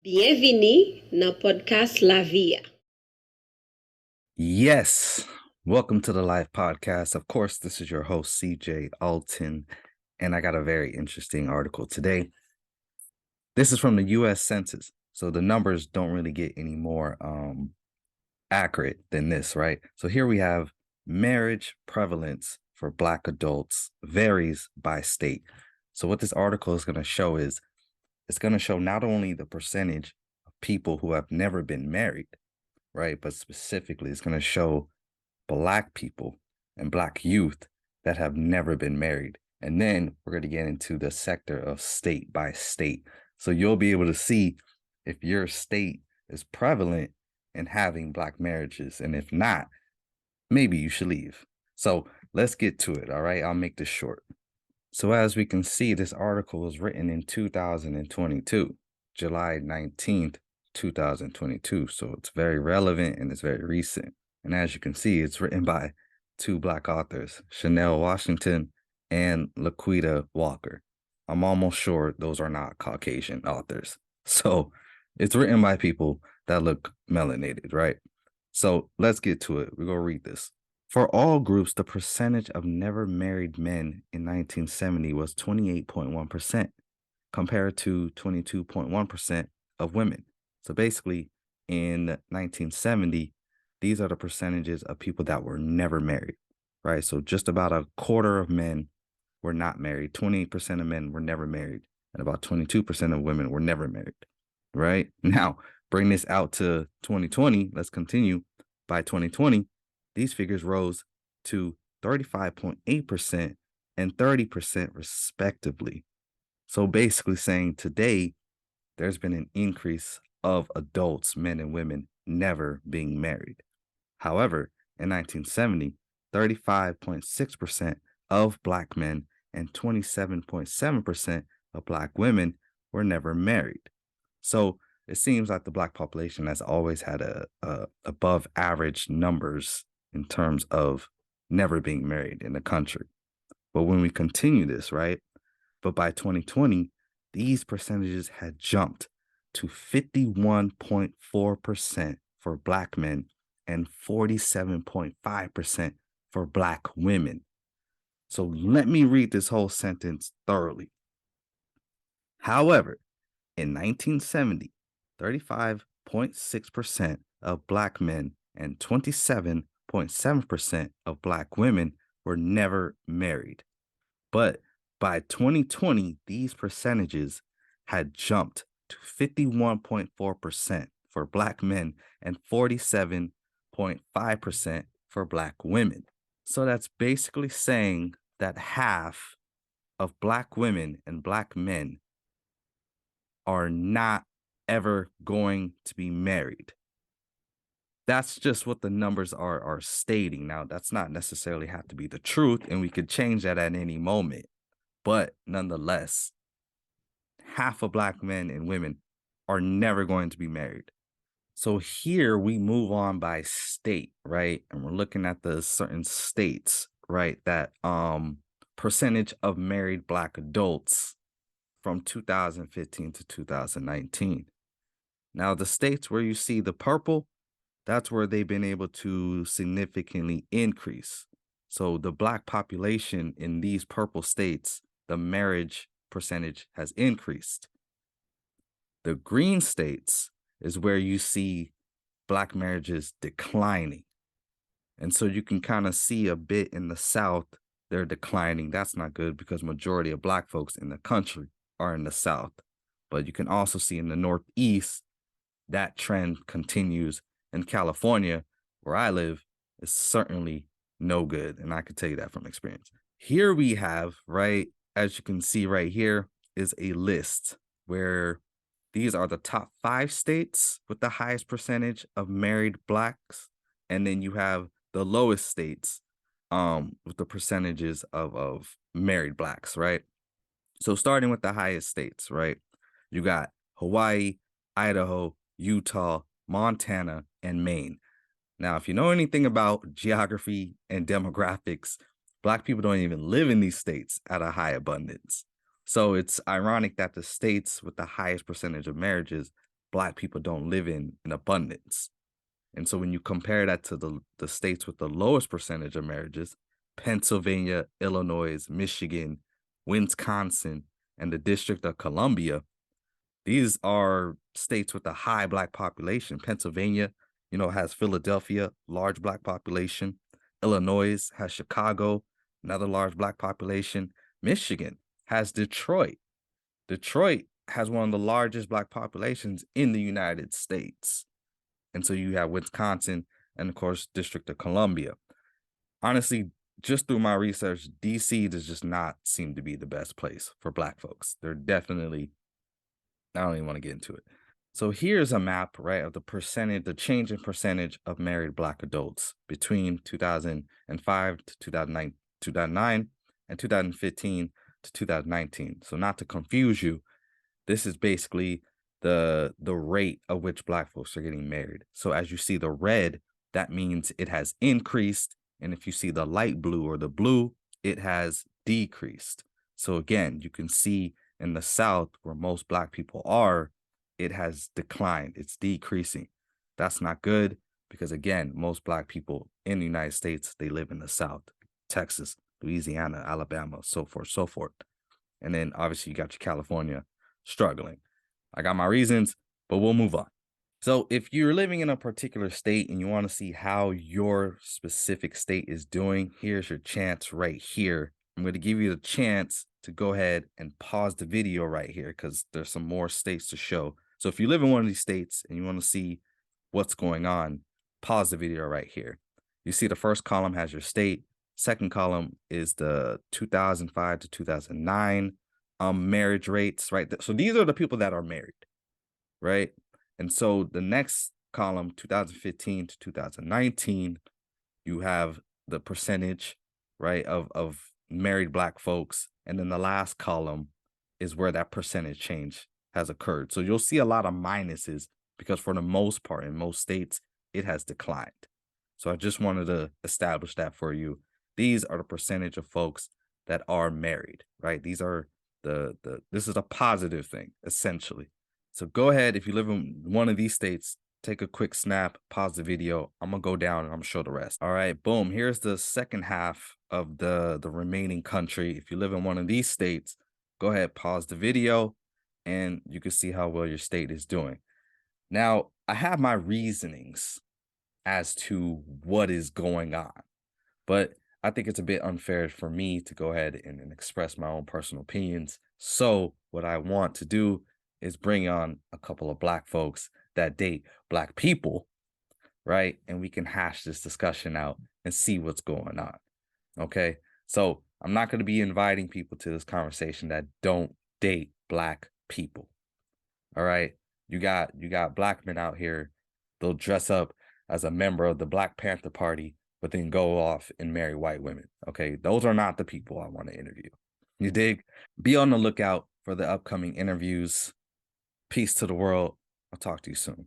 Bienvenue dans podcast La Via. Yes, welcome to the Lyfe podcast. Of course, this is your host, CJ Alton, and I got a very interesting article today. This is from the U.S. Census, so the numbers don't really get any more accurate than this, right? So here we have marriage prevalence for Black adults varies by state. So what this article is going to show is it's going to show not only the percentage of people who have never been married, right? But specifically, it's going to show Black people and Black youth that have never been married. And then we're going to get into the sector of state by state. So you'll be able to see if your state is prevalent in having Black marriages. And if not, maybe you should leave. So let's get to it. All right. I'll make this short. So as we can see, this article was written in 2022, July 19th, 2022. So it's very relevant and it's very recent. And as you can see, it's written by two Black authors, Chanel Washington and Laquita Walker. I'm almost sure those are not Caucasian authors. So it's written by people that look melanated, right? So let's get to it. We're going to read this. For all groups, the percentage of never married men in 1970 was 28.1% compared to 22.1% of women. So basically, in 1970, these are the percentages of people that were never married, right? So just about a quarter of men were not married. 28% of men were never married, and about 22% of women were never married, right? Now, bring this out to 2020. Let's continue. By 2020, these figures rose to 35.8% and 30% respectively. So basically saying today, there's been an increase of adults, men and women, never being married. However, in 1970, 35.6% of Black men and 27.7% of Black women were never married. So it seems like the Black population has always had a above average numbers in terms of never being married in the country. But when we continue this, right? But by 2020, these percentages had jumped to 51.4% for Black men and 47.5% for Black women. So let me read this whole sentence thoroughly. However, in 1970, 35.6% of Black men and 27.7% of Black women were never married. But by 2020, these percentages had jumped to 51.4% for Black men and 47.5% for Black women. So that's basically saying that half of Black women and Black men are not ever going to be married. That's just what the numbers are stating. Now, that's not necessarily have to be the truth, and we could change that at any moment. But nonetheless, half of Black men and women are never going to be married. So here we move on by state, right? And we're looking at the certain states, right? That percentage of married Black adults from 2015 to 2019. Now, the states where you see the purple, that's where they've been able to significantly increase. So the Black population in these purple states, the marriage percentage has increased. The green states is where you see Black marriages declining. And so you can kind of see a bit in the South, they're declining. That's not good because majority of Black folks in the country are in the South. But you can also see in the Northeast, that trend continues. In California, where I live, is certainly no good. And I can tell you that from experience. Here we have, right, as you can see right here, is a list where these are the top 5 states with the highest percentage of married Blacks. And then you have the lowest states with the percentages of married Blacks, right? So starting with the highest states, right? You got Hawaii, Idaho, Utah, Montana, and Maine. Now, if you know anything about geography and demographics, Black people don't even live in these states at a high abundance. So it's ironic that the states with the highest percentage of marriages Black people don't live in abundance. And so when you compare that to the states with the lowest percentage of marriages, Pennsylvania, Illinois, Michigan, Wisconsin, and the District of Columbia, these are states with a high Black population. Pennsylvania, has Philadelphia, large Black population. Illinois has Chicago, another large Black population. Michigan has Detroit. Detroit has one of the largest Black populations in the United States. And so you have Wisconsin and, of course, District of Columbia. Honestly, just through my research, DC does just not seem to be the best place for Black folks. They're definitely, I don't even want to get into it. So here's a map, right, of the change in percentage of married Black adults between 2005 to 2009 and 2015 to 2019. So not to confuse you, this is basically the rate of which Black folks are getting married. So as you see the red, that means it has increased. And if you see the light blue or the blue, it has decreased. So again, you can see in the South where most Black people are, it has declined. It's decreasing. That's not good because, again, most Black people in the United States, they live in the South, Texas, Louisiana, Alabama, so forth, so forth. And then obviously you got your California struggling. I got my reasons, but we'll move on. So if you're living in a particular state and you want to see how your specific state is doing, here's your chance right here. I'm going to give you the chance to go ahead and pause the video right here because there's some more states to show. So if you live in one of these states and you want to see what's going on, pause the video right here. You see the first column has your state. Second column is the 2005 to 2009 marriage rates, right? So these are the people that are married, right? And so the next column, 2015 to 2019, you have the percentage, right, of married Black folks. And then the last column is where that percentage change has occurred. So you'll see a lot of minuses because for the most part, in most states, it has declined. So I just wanted to establish that for you. These are the percentage of folks that are married, right? These are this is a positive thing, essentially. So go ahead, if you live in one of these states, take a quick snap, pause the video. I'm gonna go down and I'm gonna show the rest. All right, boom. Here's the second half of the remaining country. If you live in one of these states, go ahead, pause the video, and you can see how well your state is doing. Now, I have my reasonings as to what is going on, but I think it's a bit unfair for me to go ahead and express my own personal opinions. So what I want to do is bring on a couple of Black folks that date Black people, right? And we can hash this discussion out and see what's going on. Okay. So I'm not going to be inviting people to this conversation that don't date Black people. All right. You got Black men out here. They'll dress up as a member of the Black Panther Party, but then go off and marry white women. Okay. Those are not the people I want to interview. You dig? Be on the lookout for the upcoming interviews. Peace to the world. I'll talk to you soon.